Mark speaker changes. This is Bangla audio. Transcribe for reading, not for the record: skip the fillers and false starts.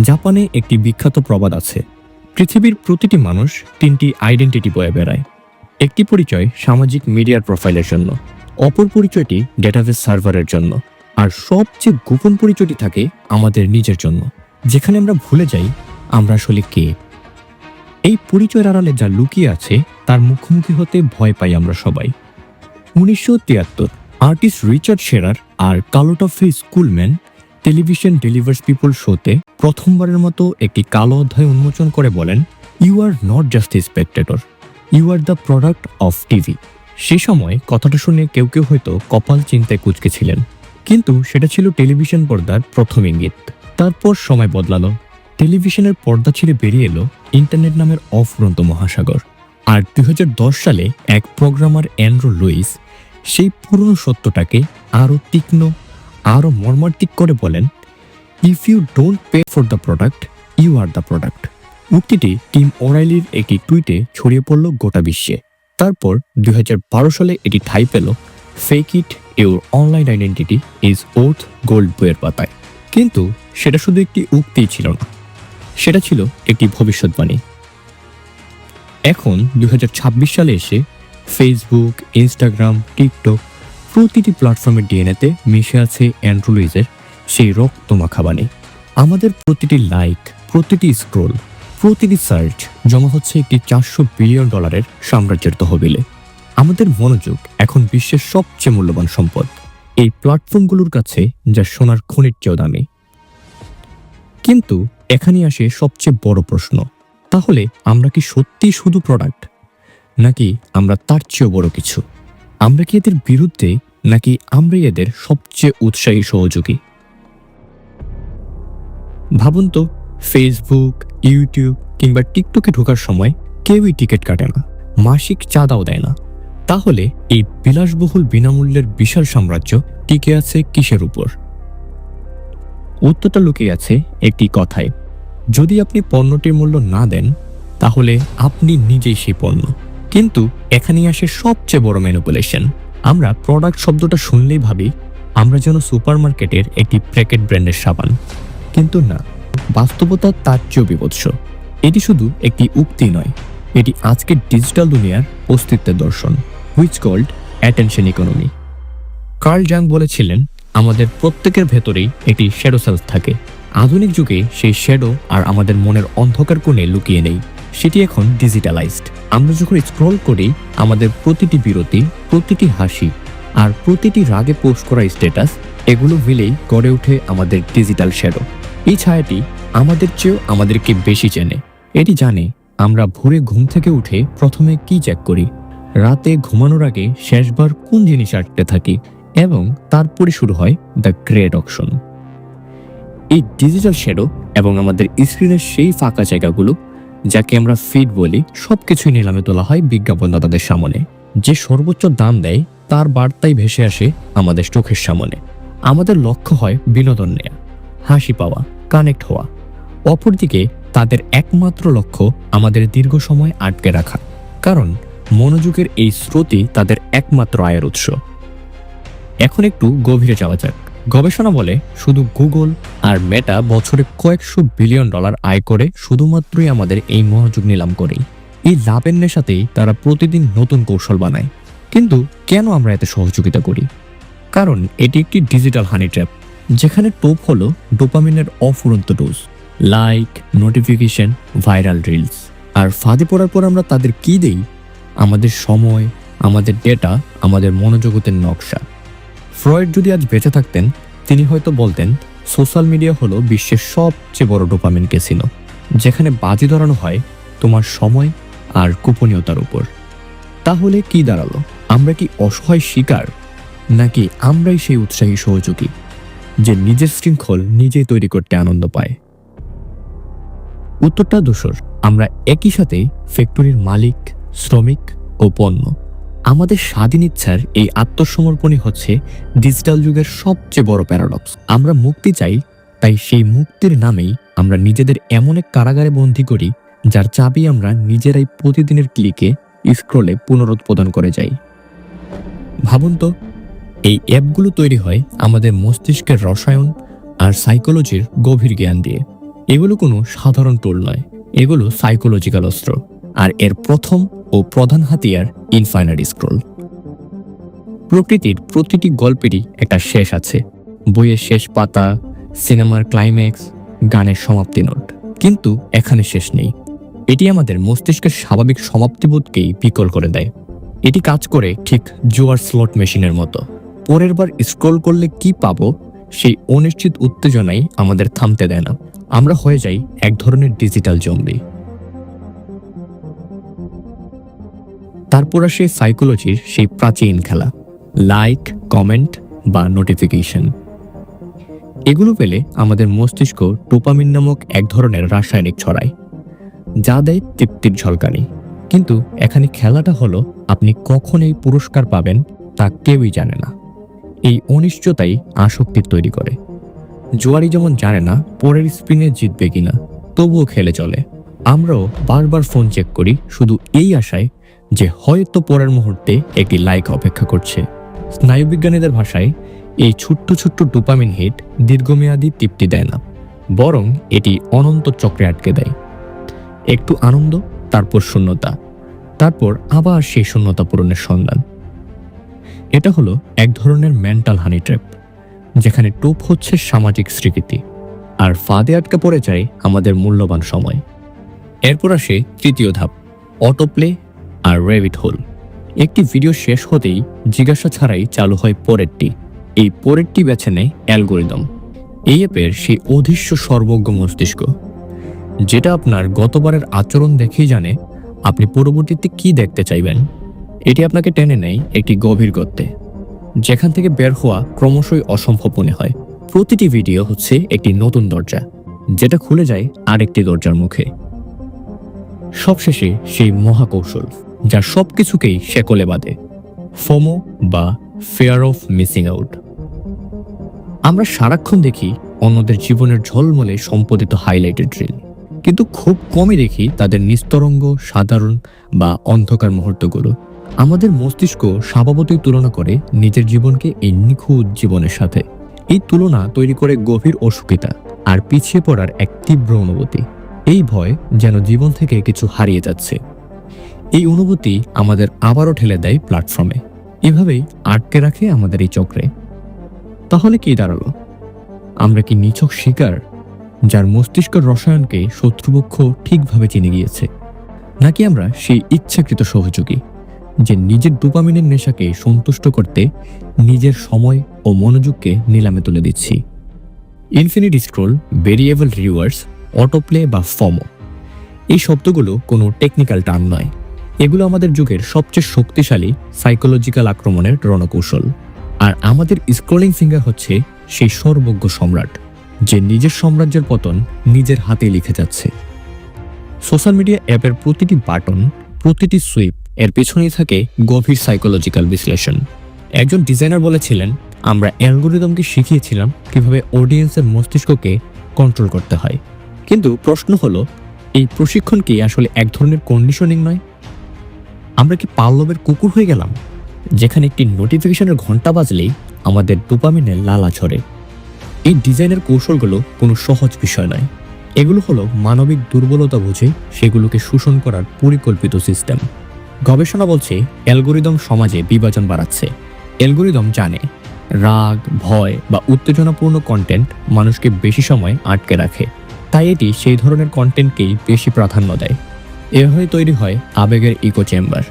Speaker 1: জাপানে একটি বিখ্যাত প্রবাদ আছে, পৃথিবীর প্রতিটি মানুষ তিনটি আইডেন্টিটি বয়ে বেড়ায়। একটি পরিচয় সামাজিক মিডিয়ার প্রোফাইলের জন্য, অপর পরিচয়টি ডেটাবেস সার্ভারের জন্য, আর সবচেয়ে গোপন পরিচয়টি থাকে আমাদের নিজের জন্য, যেখানে আমরা ভুলে যাই আমরা আসলে কে। এই পরিচয়ের আড়ালে যা লুকিয়ে আছে তার মুখোমুখি হতে ভয় পাই আমরা সবাই। 1973 আর্টিস্ট রিচার্ড শেরার আর কালোটফে স্কুলম্যান টেলিভিশন ডেলিভার্স পিপল শোতে প্রথমবারের মতো একটি কালো অধ্যায় উন্মোচন করে বলেন, you are not just a spectator, you are the product of TV. সে সময় কথাটা শুনে কেউ কেউ হয়তো কপাল চিন্তায় কুঁচকেছিলেন, কিন্তু সেটা ছিল টেলিভিশন পর্দার প্রথম ইঙ্গিত। তারপর সময় বদলালো, টেলিভিশনের পর্দা ছেড়ে বেরিয়ে এলো ইন্টারনেট নামের অফুরন্ত মহাসাগর। আর 2010 সালে এক প্রোগ্রামার অ্যান্ড্রু লুইস সেই পুরনো সত্যটাকে আরও তীক্ষ্ণ, আরও মর্মান্তিক করে বলেন, if you don't pay for the product, you are the product. উক্তিটি টিম ওরাইলির একটি টুইটে ছড়িয়ে পড়ল গোটা বিশ্বে। তারপর 2012 সালে এটি ঠাঁই পেল fake it your online identity is worth gold বইয়ের পাতায়। কিন্তু সেটা শুধু একটি উক্তিই ছিল না, সেটা ছিল একটি ভবিষ্যৎবাণী। এখন 2026 সালে এসে ফেসবুক, ইনস্টাগ্রাম, টিকটক প্রতিটি প্ল্যাটফর্মের ডিএনএতে মিশে আছে অ্যান্ড্রু লুইসের সেই রক্তমাখা বাণী। আমাদের প্রতিটি লাইক, প্রতিটি স্ক্রোল, প্রতিটি সার্চ জমা হচ্ছে একটি $400 বিলিয়ন সাম্রাজ্যের তহবিলে। আমাদের মনোযোগ এখন বিশ্বের সবচেয়ে মূল্যবান সম্পদ, এই প্ল্যাটফর্মগুলোর কাছে যা সোনার খনির চেয়েও দামি। কিন্তু এখানেই আসে সবচেয়ে বড় প্রশ্ন, তাহলে আমরা কি সত্যি শুধু প্রোডাক্ট, নাকি আমরা তার চেয়েও বড় কিছু? আমরা কি এদের বিরুদ্ধে, নাকি আমরাই এদের সবচেয়ে উৎসাহী সহযোগী? ভাবুন তো, ফেসবুক, ইউটিউব কিংবা টিকটকে ঢোকার সময় কেউই টিকিট কাটে না, মাসিক চাঁদাও দেয় না। তাহলে এই বিলাসবহুল বিনামূল্যের বিশাল সাম্রাজ্য টিকে আছে কিসের উপর? উত্তরটা লুকিয়ে আছে একটি কথায়, যদি আপনি পণ্যটির মূল্য না দেন, তাহলে আপনি নিজেই সেই পণ্য। কিন্তু এখানেই আসে সবচেয়ে বড় ম্যানিপুলেশন। আমরা প্রোডাক্ট শব্দটা শুনলেই ভাবি আমরা যেন সুপারমার্কেটের একটি প্যাকেট ব্র্যান্ডের সাবান, কিন্তু না, বাস্তবতা তার চেয়েও বিভৎস। এটি শুধু একটি উক্তি নয়, এটি আজকের ডিজিটাল দুনিয়ার অস্তিত্বের দর্শন, which called attention economy. Carl Jung বলেছিলেন, আমাদের প্রত্যেকের ভেতরেই একটি শ্যাডো সেলফ থাকে। আধুনিক যুগে সেই শ্যাডো আর আমাদের মনের অন্ধকার কোণে লুকিয়ে নেই, সেটি এখন ডিজিটালাইজড। আমরা যখন স্ক্রল করি, আমাদের প্রতিটি বিরতি, প্রতিটি হাসি আর প্রতিটি রাগে পোস্ট করা স্ট্যাটাস, এগুলো মিলেই গড়ে ওঠে আমাদের ডিজিটাল শ্যাডো। এই ছায়াটি আমাদের চেয়েও আমাদেরকে বেশি চেনে। এটি জানে আমরা ভোরে ঘুম থেকে উঠে প্রথমে কি চেক করি, রাতে ঘুমানোর আগে শেষবার কোন জিনিস আটকে থাকি, এবং তারপরে শুরু হয় দ্য গ্রেট অকশন। এই ডিজিটাল শ্যাডো এবং আমাদের স্ক্রিনের সেই ফাঁকা জায়গাগুলো, যাকে আমরা ফিড বলি, সবকিছুই নিলামে তোলা হয় বিজ্ঞাপনদাতাদের সামনে। যে সর্বোচ্চ দাম দেয় তার বার্তাই ভেসে আসে আমাদের চোখের সামনে। আমাদের লক্ষ্য হয় বিনোদন নেয়া, হাসি পাওয়া, কানেক্ট হওয়া। অপরদিকে তাদের একমাত্র লক্ষ্য আমাদের দীর্ঘ সময় আটকে রাখা, কারণ মনোযোগের এই স্রোতই তাদের একমাত্র আয়ের উৎস। এখন একটু গভীরে যাওয়া যাক। গবেষণা বলে শুধু গুগল আর মেটা বছরে কয়েকশো বিলিয়ন ডলার আয় করে শুধুমাত্রই আমাদের এই মনোযোগ নিলাম করেই। এই লাভের নেশাতেই তারা প্রতিদিন নতুন কৌশল বানায়। কিন্তু কেন আমরা এতে সহযোগিতা করি? কারণ এটি একটি ডিজিটাল হানি ট্র্যাপ, যেখানে টোপ হলো ডোপামিনের অফুরন্ত dose, like, notification, viral reels. আর ফাঁদে পড়ার পর আমরা তাদের কি দেই? আমাদের সময়, আমাদের ডেটা, আমাদের মনোজগতের নকশা। ফ্রয়েড যদি আজ বেঁচে থাকতেন, তিনি হয়তো বলতেন, সোশ্যাল মিডিয়া হলো বিশ্বের সবচেয়ে বড় ডোপামিন ক্যাসিনো, যেখানে বাজি ধরানো হয় তোমার সময় আর গোপনীয়তার উপর। তাহলে কি দাঁড়ালো? আমরা কি অসহায় শিকার, নাকি আমরাই সেই উৎসাহী সহযোগী যে নিজের শৃঙ্খল নিজেই তৈরি করতে আনন্দ পায়? উত্তরটা ধূসর। আমরা একই সাথে ফ্যাক্টরির মালিক, শ্রমিক ও পণ্য। আমাদের স্বাধীন ইচ্ছার এই আত্মসমর্পণই হচ্ছে ডিজিটাল যুগের সবচেয়ে বড় প্যারাডক্স। আমরা মুক্তি চাই, তাই সেই মুক্তির নামেই আমরা নিজেদের এমন এক কারাগারে বন্দী করি, যার চাবি আমরা নিজেরাই প্রতিদিনের ক্লিকে, স্ক্রলে পুনরুৎপাদন করে যাই। ভাবুন তো, এই অ্যাপগুলো তৈরি হয় আমাদের মস্তিষ্কের রসায়ন আর সাইকোলজির গভীর জ্ঞান দিয়ে। এগুলো কোনো সাধারণ টুল নয়, এগুলো সাইকোলজিক্যাল অস্ত্র। আর এর প্রথম ও প্রধান হাতিয়ার ইনফাইনাইট স্ক্রোল। প্রকৃতির প্রতিটি গল্পেরই একটা শেষ আছে, বইয়ের শেষ পাতা, সিনেমার ক্লাইম্যাক্স, গানের সমাপ্তি নোট, কিন্তু এখানে শেষ নেই। এটি আমাদের মস্তিষ্কের স্বাভাবিক সমাপ্তিবোধকেই বিকল করে দেয়। এটি কাজ করে ঠিক জুয়ার স্লট মেশিনের মতো। পরের বার স্ক্রল করলে কি পাবো সেই অনিশ্চিত উত্তেজনাই আমাদের থামতে দেয় না। আমরা হয়ে যাই এক ধরনের ডিজিটাল জম্বি। তারপর আসে সাইকোলজির সেই প্রাচীন খেলা, লাইক, কমেন্ট বা নোটিফিকেশন। এগুলো পেলে আমাদের মস্তিষ্ক ডোপামিন নামক এক ধরনের রাসায়নিক ছড়ায়, যা দেয় তৃপ্তির ঝলকানি। কিন্তু এখানে খেলাটা হলো আপনি কখন এই পুরস্কার পাবেন তা কেউই জানে না। এই অনিশ্চয়তাই আসক্তি তৈরি করে। জুয়ারি যেমন জানে না পরের স্পিনে জিতবে কিনা, তবুও খেলে চলে। আমরাও বারবার ফোন চেক করি শুধু এই আশায় যে হয়তো পরের মুহূর্তে একটি লাইক অপেক্ষা করছে। স্নায়ুবিজ্ঞানীদের ভাষায় এই ছোট্ট ছোট্ট ডোপামিন হিট দীর্ঘমেয়াদী তৃপ্তি দেয় না, বরং এটি অনন্ত চক্রে আটকে দেয়। একটু আনন্দ, তারপর শূন্যতা, তারপর আবার সেই শূন্যতা পূরণের সন্ধান। এটা হলো এক ধরনের মেন্টাল হানি ট্র্যাপ, যেখানে টোপ হচ্ছে সামাজিক স্বীকৃতি আর ফাঁদে আটকে পড়ে যায় আমাদের মূল্যবান সময়। এরপর আসে তৃতীয় ধাপ, অটোপ্লে আর রেবিট হোল। একটি ভিডিও শেষ হতেই জিজ্ঞাসা ছাড়াই চালু হয় পরেরটি। এই পরেরটি বেছে নেয় অ্যালগোরিদম। এই অ্যাপের সেই অদৃশ্য সর্বজ্ঞ মস্তিষ্ক, যেটা আপনার গতবারের আচরণ দেখেই জানে আপনি পরবর্তীতে কি দেখতে চাইবেন। এটি আপনাকে টেনে নেয় একটি গভীর গর্তে, যেখান থেকে বের হওয়া ক্রমশই অসম্ভব মনে হয়। প্রতিটি ভিডিও হচ্ছে একটি নতুন দরজা, যেটা খুলে যায় আরেকটি দরজার মুখে। সবশেষে সেই মহাকৌশল যা সবকিছুকেই শেকলে বাঁধে, ফোমো বা ফিয়ার অফ মিসিং আউট। আমরা সারাক্ষণ দেখি অন্যদের জীবনের ঝলমলে সম্পাদিত হাইলাইটেড রিল, কিন্তু খুব কমই দেখি তাদের নিস্তরঙ্গ, সাধারণ বা অন্ধকার মুহূর্তগুলো। আমাদের মস্তিষ্ক স্বভাবতই তুলনা করে নিজের জীবনকে এই নিখুঁত জীবনের সাথে। এই তুলনা তৈরি করে গভীর অসুখিতা আর পিছিয়ে পড়ার এক তীব্র অনুভূতি। এই ভয় যেন জীবন থেকে কিছু হারিয়ে যাচ্ছে। এই অনুভূতি আমাদের আবারও ঠেলে দেয় প্ল্যাটফর্মে, এভাবেই আটকে রাখে আমাদের এই চক্রে। তাহলে কি দাঁড়ালো? আমরা কি নিছক শিকার, যার মস্তিষ্কের রসায়নকে শত্রুপক্ষ ঠিকভাবে চিনে গিয়েছে, নাকি আমরা সেই ইচ্ছাকৃত সহযোগী যে নিজের ডোপামিনের নেশাকে সন্তুষ্ট করতে নিজের সময় ও মনোযোগকে নিলামে তুলে দিচ্ছি? Infinite scroll, variable rewards, autoplay বা ফমো, এই শব্দগুলো কোনো টেকনিক্যাল টার্ম নয়। এগুলো আমাদের যুগের সবচেয়ে শক্তিশালী সাইকোলজিক্যাল আক্রমণের রণকৌশল। আর আমাদের স্ক্রলিং ফিঙ্গার হচ্ছে সেই সর্বজ্ঞ সম্রাট, যে নিজের সাম্রাজ্যের পতন নিজের হাতে লিখে যাচ্ছে। সোশ্যাল মিডিয়া অ্যাপের প্রতিটি বাটন, প্রতিটি সুইপ এর পেছনেই থাকে গভীর সাইকোলজিক্যাল বিশ্লেষণ। একজন ডিজাইনার বলেছিলেন, আমরা অ্যালগোরিদমকে শিখিয়েছিলাম কিভাবে অডিয়েন্সের মস্তিষ্ককে কন্ট্রোল করতে হয়। কিন্তু প্রশ্ন হলো, এই প্রশিক্ষণ কি আসলে এক ধরনের কন্ডিশনিং নয়? আমরা কি পাল্লবের কুকুর হয়ে গেলাম, যেখানে একটি নোটিফিকেশনের ঘন্টা বাজলেই আমাদের ডোপামিনের লালা ঝরে? এই ডিজাইনের কৌশলগুলো কোনো সহজ বিষয় নয়। এগুলো হলো মানবিক দুর্বলতা বুঝে সেগুলোকে শোষণ করার পরিকল্পিত সিস্টেম। গবেষণা বলছে অ্যালগোরিদম সমাজে বিভাজন বাড়াচ্ছে। অ্যালগোরিদম জানে রাগ, ভয় বা উত্তেজনাপূর্ণ কন্টেন্ট মানুষকে বেশি সময় আটকে রাখে, তাই এটি সেই ধরনের কন্টেন্টকেই বেশি প্রাধান্য দেয়। এভাবে তৈরি হয় আবেগের ইকো চেম্বার।